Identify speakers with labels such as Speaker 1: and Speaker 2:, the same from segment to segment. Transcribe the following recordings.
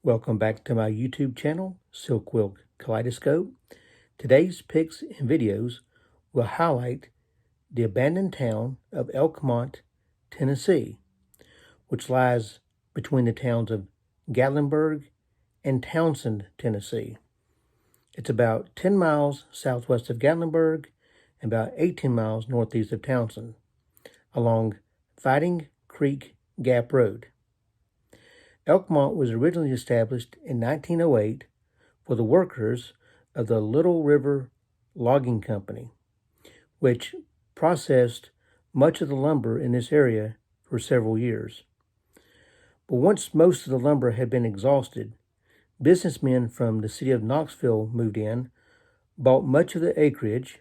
Speaker 1: Welcome back to my YouTube channel, Silkwill Kaleidoscope. Today's pics and videos will highlight the abandoned town of Elkmont, Tennessee, which lies between the towns of Gatlinburg and Townsend, Tennessee. It's about 10 miles southwest of Gatlinburg and about 18 miles northeast of Townsend, along Fighting Creek Gap Road. Elkmont was originally established in 1908 for the workers of the Little River Logging Company, which processed much of the lumber in this area for several years. But once most of the lumber had been exhausted, businessmen from the city of Knoxville moved in, bought much of the acreage,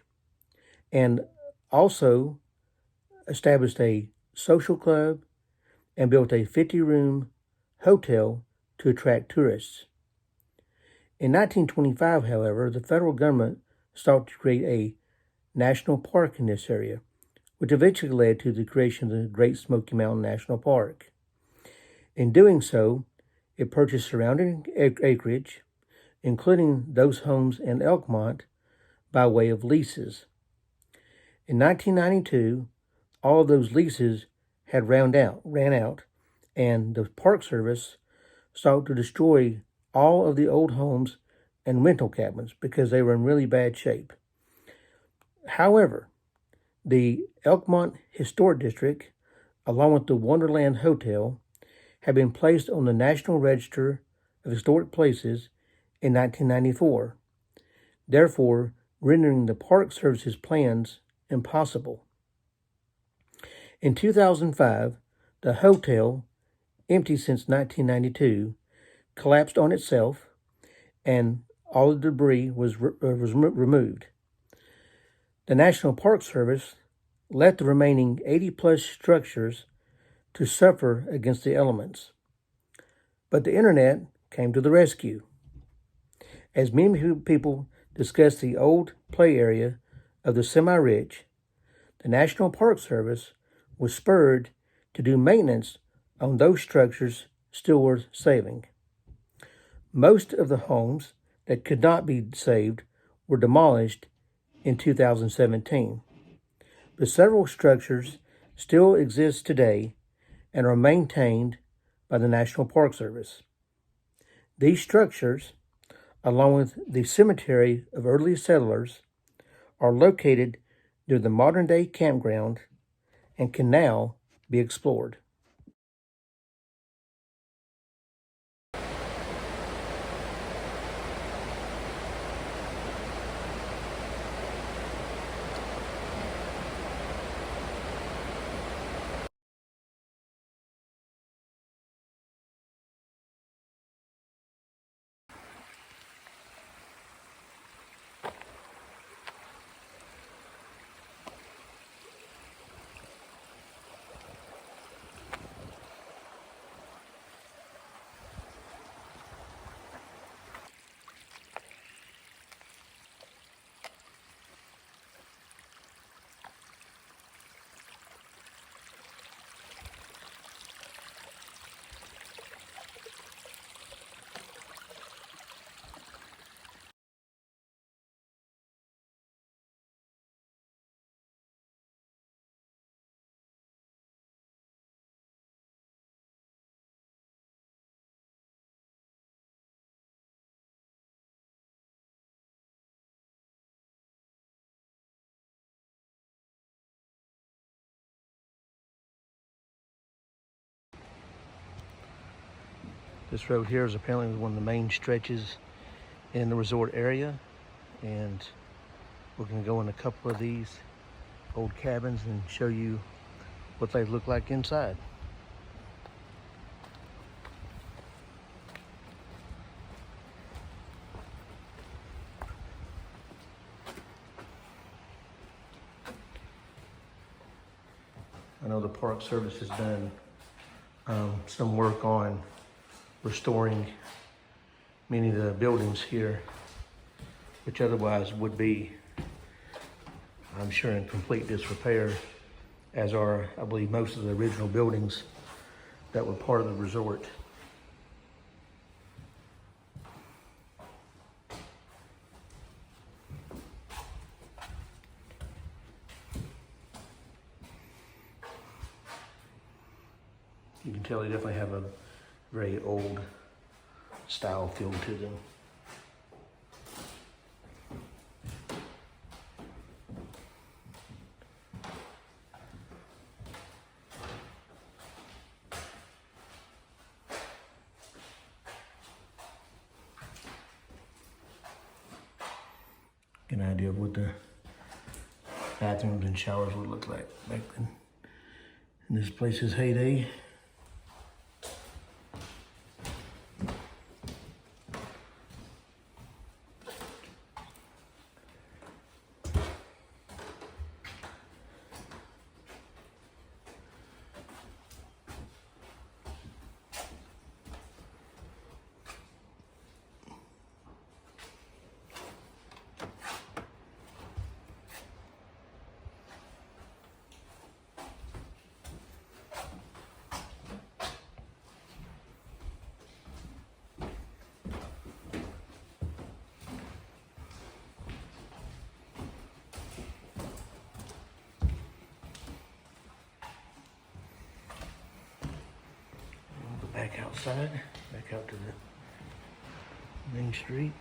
Speaker 1: and also established a social club and built a 50-room hotel to attract tourists. In 1925, however, the federal government sought to create a national park in this area, which eventually led to the creation of the Great Smoky Mountain National Park. In doing so, it purchased surrounding acreage, including those homes in Elkmont, by way of leases. In 1992, all of those leases had ran out, and the Park Service sought to destroy all of the old homes and rental cabins because they were in really bad shape. However, the Elkmont Historic District, along with the Wonderland Hotel, have been placed on the National Register of Historic Places in 1994, therefore rendering the Park Service's plans impossible. In 2005, the hotel, empty since 1992, collapsed on itself, and all the debris was removed. The National Park Service left the remaining 80-plus structures to suffer against the elements. But the internet came to the rescue. As many people discussed the old play area of the semi-rich, the National Park Service was spurred to do maintenance on those structures still worth saving. Most of the homes that could not be saved were demolished in 2017, but several structures still exist today and are maintained by the National Park Service. These structures, along with the cemetery of early settlers, are located near the modern-day campground and can now be explored. This road here is apparently one of the main stretches in the resort area, and we're going to go in a couple of these old cabins and show you what they look like inside. I know the Park Service has done some work on restoring many of the buildings here, which otherwise would be, I'm sure, in complete disrepair, as are, I believe, most of the original buildings that were part of the resort. tell they definitely have a very old style feel to them. Get an idea of what the bathrooms and showers would look like back then in this place's heyday. Back outside, back out to the main street.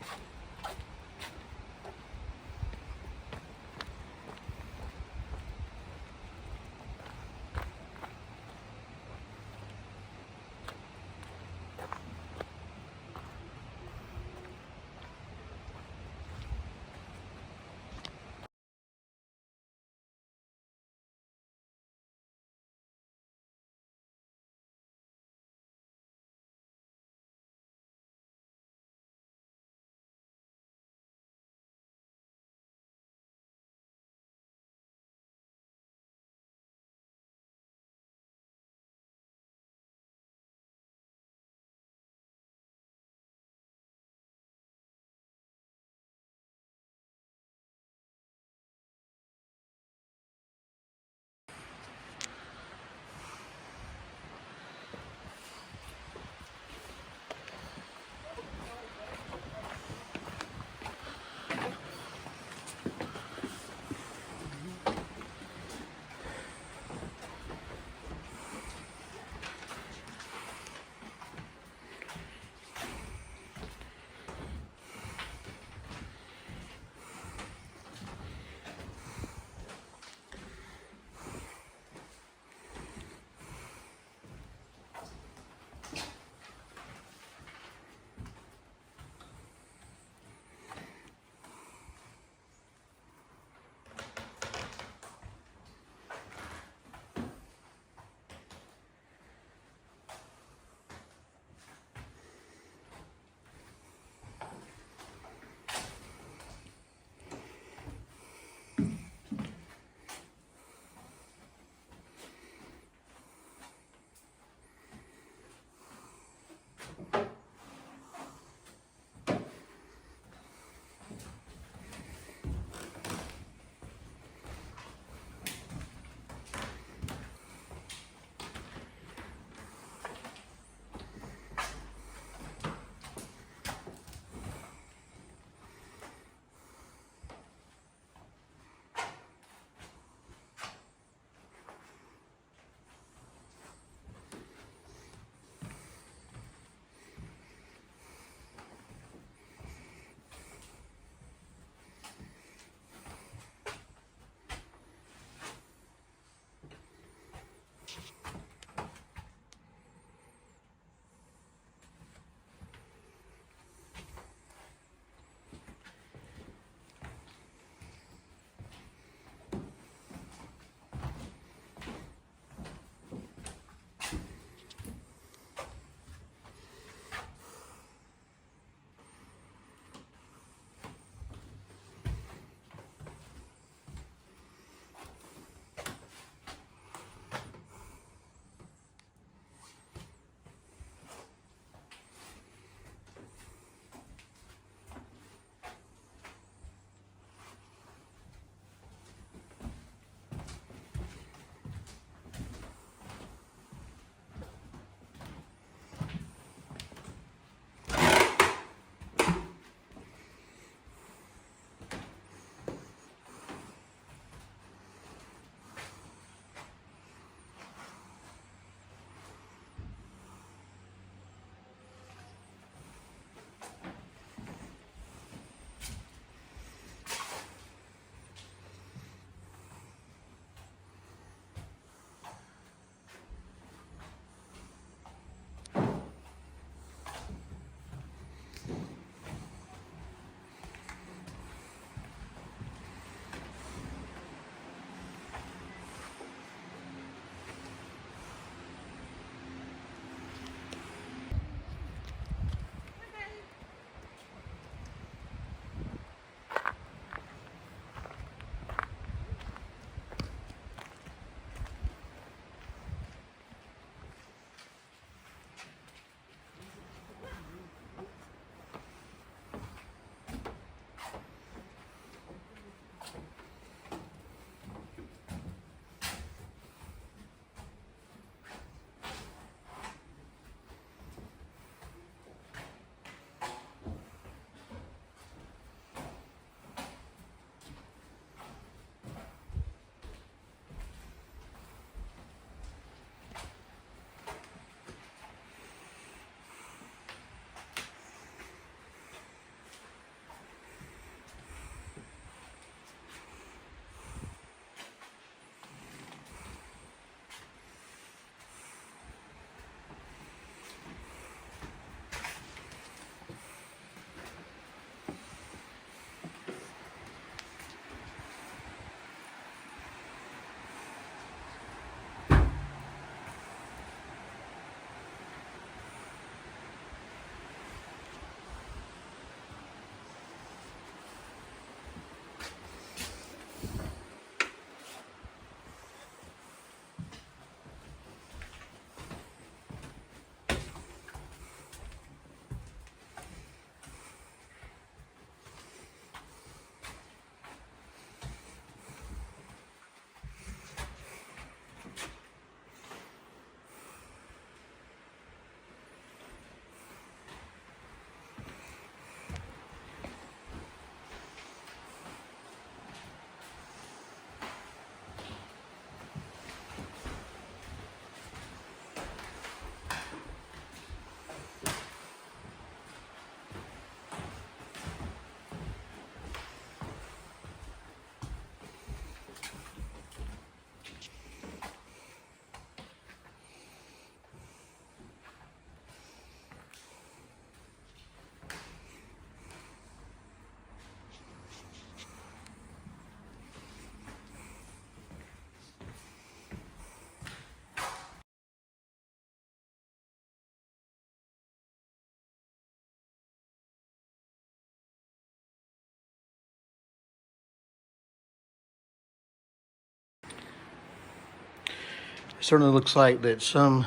Speaker 1: certainly looks like that some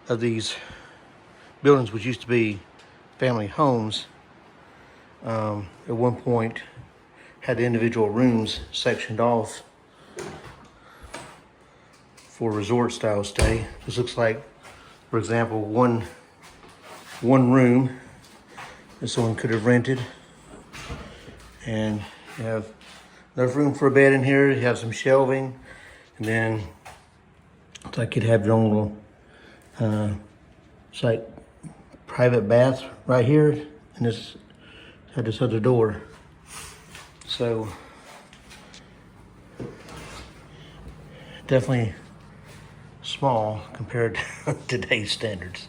Speaker 1: of these buildings, which used to be family homes, at one point had individual rooms sectioned off for resort style stay. This looks like, for example, one room that someone could have rented, and you have enough room for a bed in here. You have some shelving, and then it's like you'd have your own little it's like private bath right here, and this had this other door. So definitely small compared to today's standards.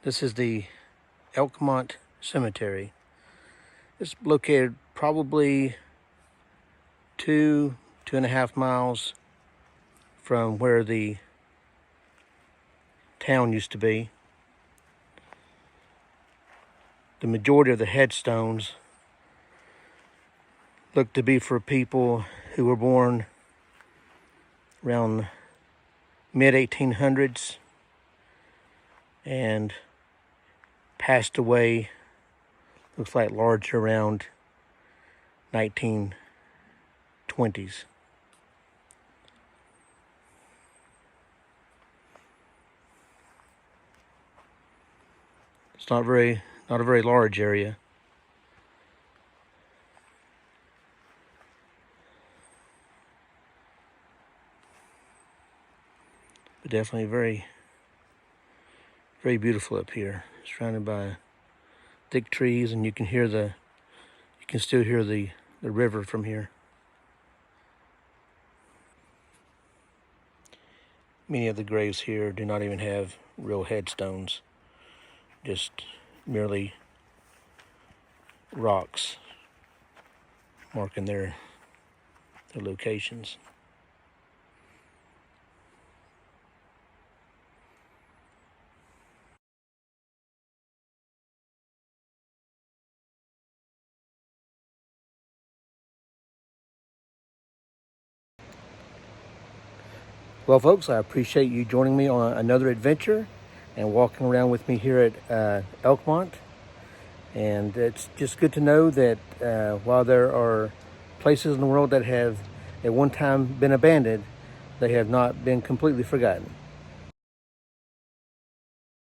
Speaker 1: This is the Elkmont Cemetery. It's located probably 2.5 miles from where the town used to be. The majority of the headstones look to be for people who were born around mid-1800s and passed away, looks like large around 1920s. It's not a very large area. But definitely very, very beautiful up here. Surrounded by thick trees, and you can still hear the river from here. Many of the graves here do not even have real headstones, just merely rocks marking their locations. Well, folks, I appreciate you joining me on another adventure and walking around with me here at Elkmont. And it's just good to know that while there are places in the world that have at one time been abandoned, they have not been completely forgotten.